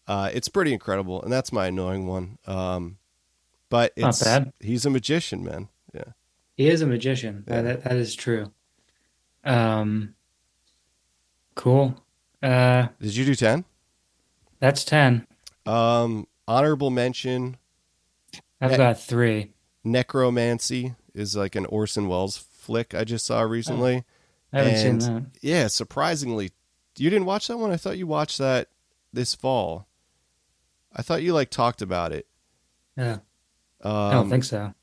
It's pretty incredible, and that's my annoying one. But Not bad. he's a magician, man. Yeah, He is a magician. yeah. That is true. Um, cool. Did you do 10? That's 10. Honorable mention. I've Ne- got three. Necromancy is like an Orson Welles flick I just saw Oh, recently, I haven't seen and that. yeah, surprisingly, you didn't watch that one. I thought you watched that this fall. I thought you like talked about it. Yeah, I don't Um, think so.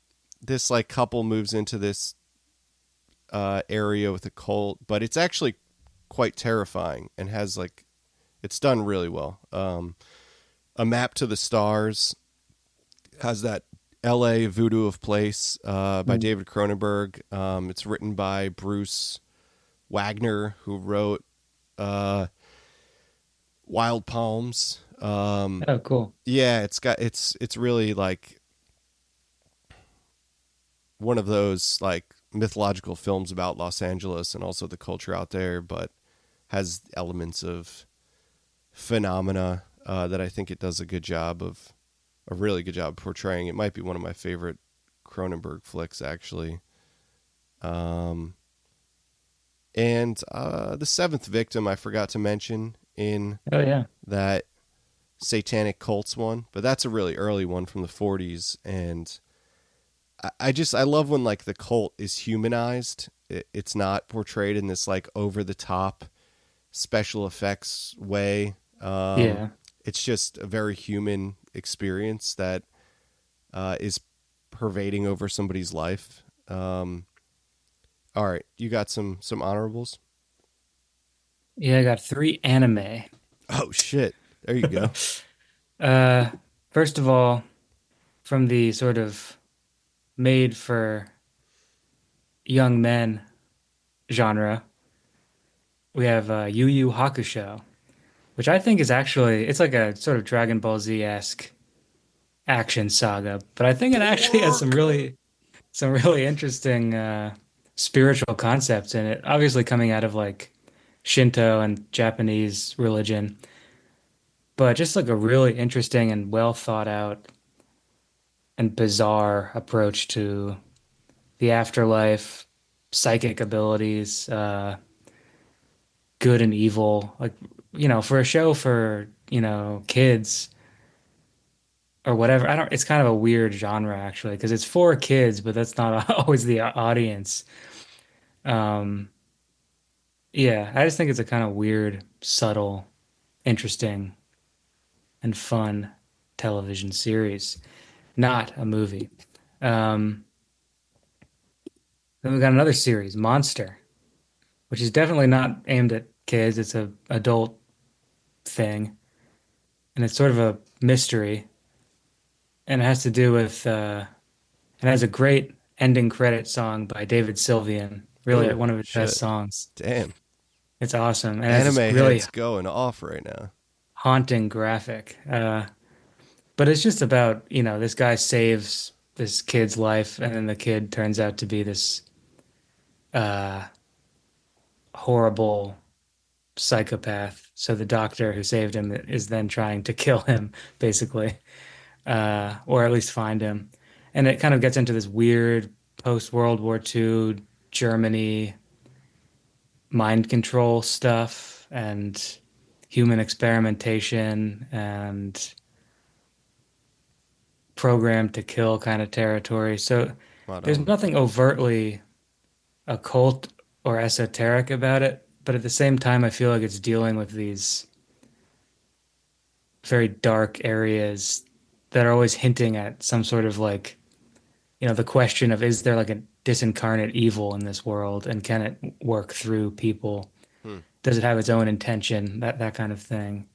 this like couple moves into this area with a cult, but it's actually quite terrifying and has like it's done really well. A Map to the Stars has that L.A. Voodoo of Place by Hmm. David Cronenberg. It's written by Bruce Wagner, who wrote Wild Palms. Oh, cool. Yeah, it's really like one of those like mythological films about Los Angeles and also the culture out there, but has elements of phenomena that I think it does a really good job portraying. It might be one of my favorite Cronenberg flicks, actually. Um, and The Seventh Victim, I forgot to mention in Oh, yeah. that Satanic Cults one, but that's a really early one from the 40s. And I love when like the cult is humanized. It's not portrayed in this like over the top special effects way. Yeah. It's just a very human experience that is pervading over somebody's life. All right, you got some honorables. Yeah, I got three anime. Oh shit! There you go. Uh, First of all, from the sort of made for young men genre, we have Yu Yu Hakusho, which I think is actually it's like a sort of Dragon Ball Z-esque action saga, but I think it actually has some really interesting spiritual concepts in it. Obviously coming out of like Shinto and Japanese religion, but just like a really interesting and well thought out and bizarre approach to the afterlife, psychic abilities, good and evil. Like, for a show for, kids or whatever. I don't, it's kind of a weird genre actually, because it's for kids, but that's not always the audience. Um, yeah, I just think it's a kind of weird, subtle, interesting, and fun television series, not a movie. Um, then we got another series, Monster, which is definitely not aimed at kids. It's a adult thing, and it's sort of a mystery, and it has to do with it has a great ending credit song by David Sylvian, really Oh, one of his best shit. songs. Damn. It's awesome, and it has Anime this really heads going off right now. haunting graphic. But it's just about, this guy saves this kid's life, and then the kid turns out to be this uh, horrible psychopath. So the doctor who saved him is then trying to kill him, basically, or at least find him. And it kind of gets into this weird post-World War II Germany mind control stuff and human experimentation and programmed to kill kind of territory. So Right there's on. nothing overtly occult or esoteric about it, but at the same time, I feel like it's dealing with these very dark areas that are always hinting at some sort of like, the question of is there like a disincarnate evil in this world and can it work through people? Hmm. Does it have its own intention? That kind of thing.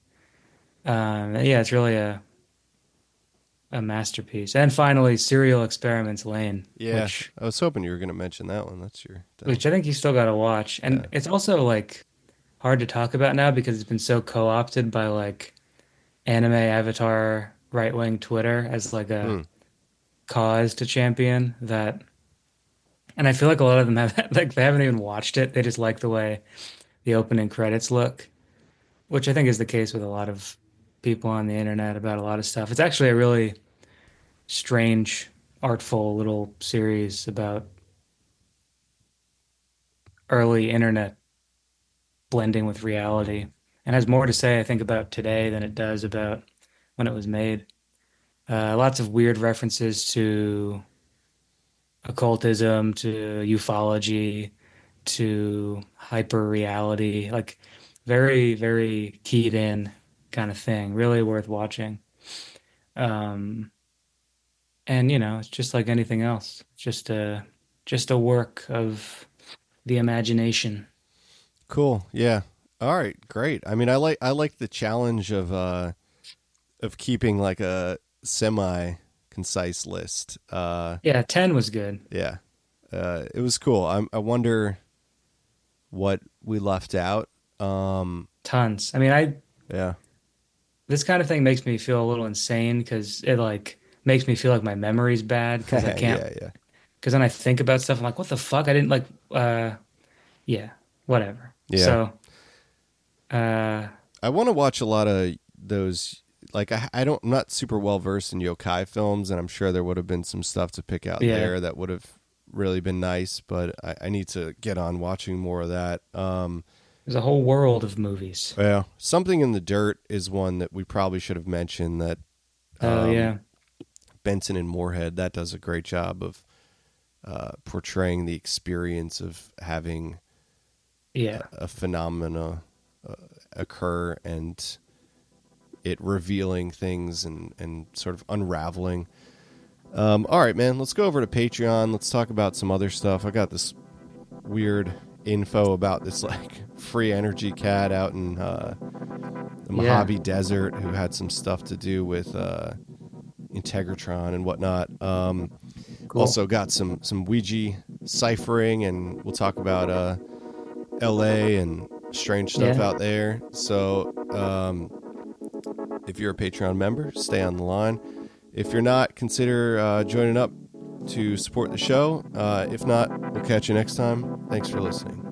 Yeah, it's really a masterpiece. And finally, Serial Experiments Lane, Yeah, which I was hoping you were going to mention that one. That's your thing. I think you still got to watch. Yeah. And it's also like hard to talk about now because it's been so co-opted by like anime avatar right-wing Twitter as like a Hmm. cause to champion that. And I feel like a lot of them have like they haven't even watched it. They just like the way the opening credits look, which I think is the case with a lot of people on the internet about a lot of stuff. It's actually a really strange, artful little series about early internet blending with reality and has more to say, I think, about today than it does about when it was made. Lots of weird references to occultism, to ufology, to hyper reality, like very, very keyed in kind of thing. Really worth watching. Um, and it's just like anything else. It's just a work of the imagination. Cool. Yeah. All right. Great. I mean, I like the challenge of keeping like a semi concise list. Yeah, 10 was good. Yeah. It was cool. I wonder what we left out. Tons. I mean, I Yeah. this kind of thing makes me feel a little insane because it like makes me feel like my memory's bad because I can't Yeah. Yeah. because then I think about stuff. I'm like, what the fuck? I didn't like. Yeah, whatever. Yeah. So, uh, I want to watch a lot of those. Like I'm not super well versed in yokai films, and I'm sure there would have been some stuff to pick out yeah, there that would have really been nice. But I need to get on watching more of that. there's a whole world of movies. Yeah, Something in the Dirt is one that we probably should have mentioned. That Oh um, yeah, Benson and Moorhead, that does a great job of portraying the experience of having yeah, a phenomena occur and it revealing things and sort of unraveling. All right, man, let's go over to Patreon. Let's talk about some other stuff. I got this weird info about this like free energy cat out in the yeah. Mojave Desert who had some stuff to do with Integratron and whatnot. Cool. Also got some Ouija ciphering, and we'll talk about LA and strange stuff Yeah. out there. So if you're a Patreon member, stay on the line. If you're not, consider joining up to support the show. If not, we'll catch you next time. Thanks for listening.